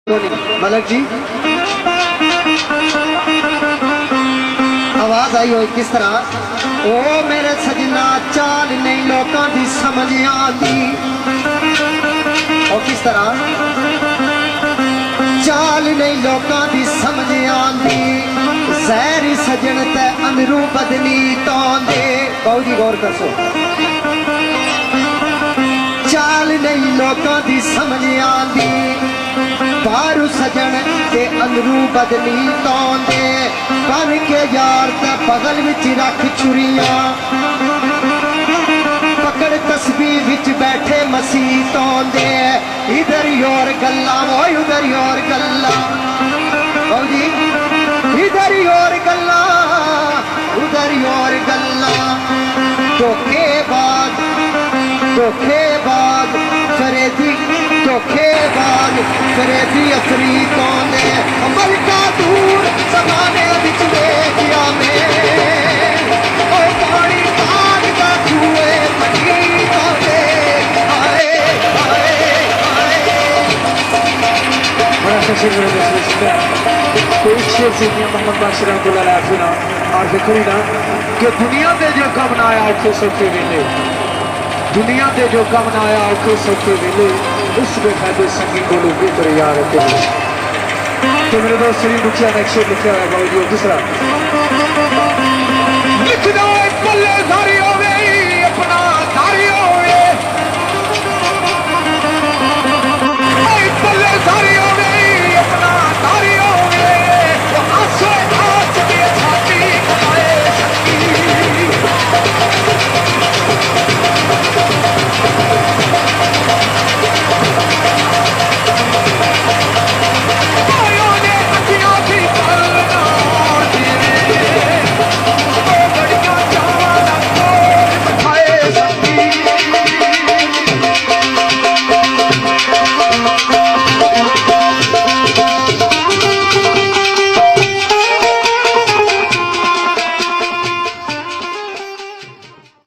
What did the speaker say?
मलक जी आवाज आई हो किस तरह ओ मेरे सजना चाल नहीं लोगों की समझ आती और किस तरह चाल नहीं लोगों की समझ आती जहरी सजन ते अंदरू बदली तो दे बहुत ही गौर कर सो चाल नहीं लोगों की समझ आती बारू सजन ते अंदरू बदली तो दे बन के यार ते बगल विच रख चुरियां पकड़ तस्बीह विच बैठे मसीह तो दे इधर योर गल्ला वो उधर योर गल्ला जी इधर योर गल्ला उधर योर गल्ला धोखेबाज फरेदी धोखेबाज फरेदी असली कौन है अमल का दूर समाने बिच देखिया में ओ पानी पाग का कुए पटी कौने आए आए आए बड़ा तशरीफ है तो इस शेर से मोहम्मद बाशिर रहमतुल्लाह अलैह सुना और देखो ना कि दुनिया में जो कम ना आया औखे सौखे वेले दुनिया में जो कम ना आया औखे सौखे वेले उस बेफायदे संगी बोलो बेहतर यार तो मेरे दोस्त श्री मुखिया ने एक शेर लिखा है बाबू जी दूसरा लिखना एक पल्ले सारी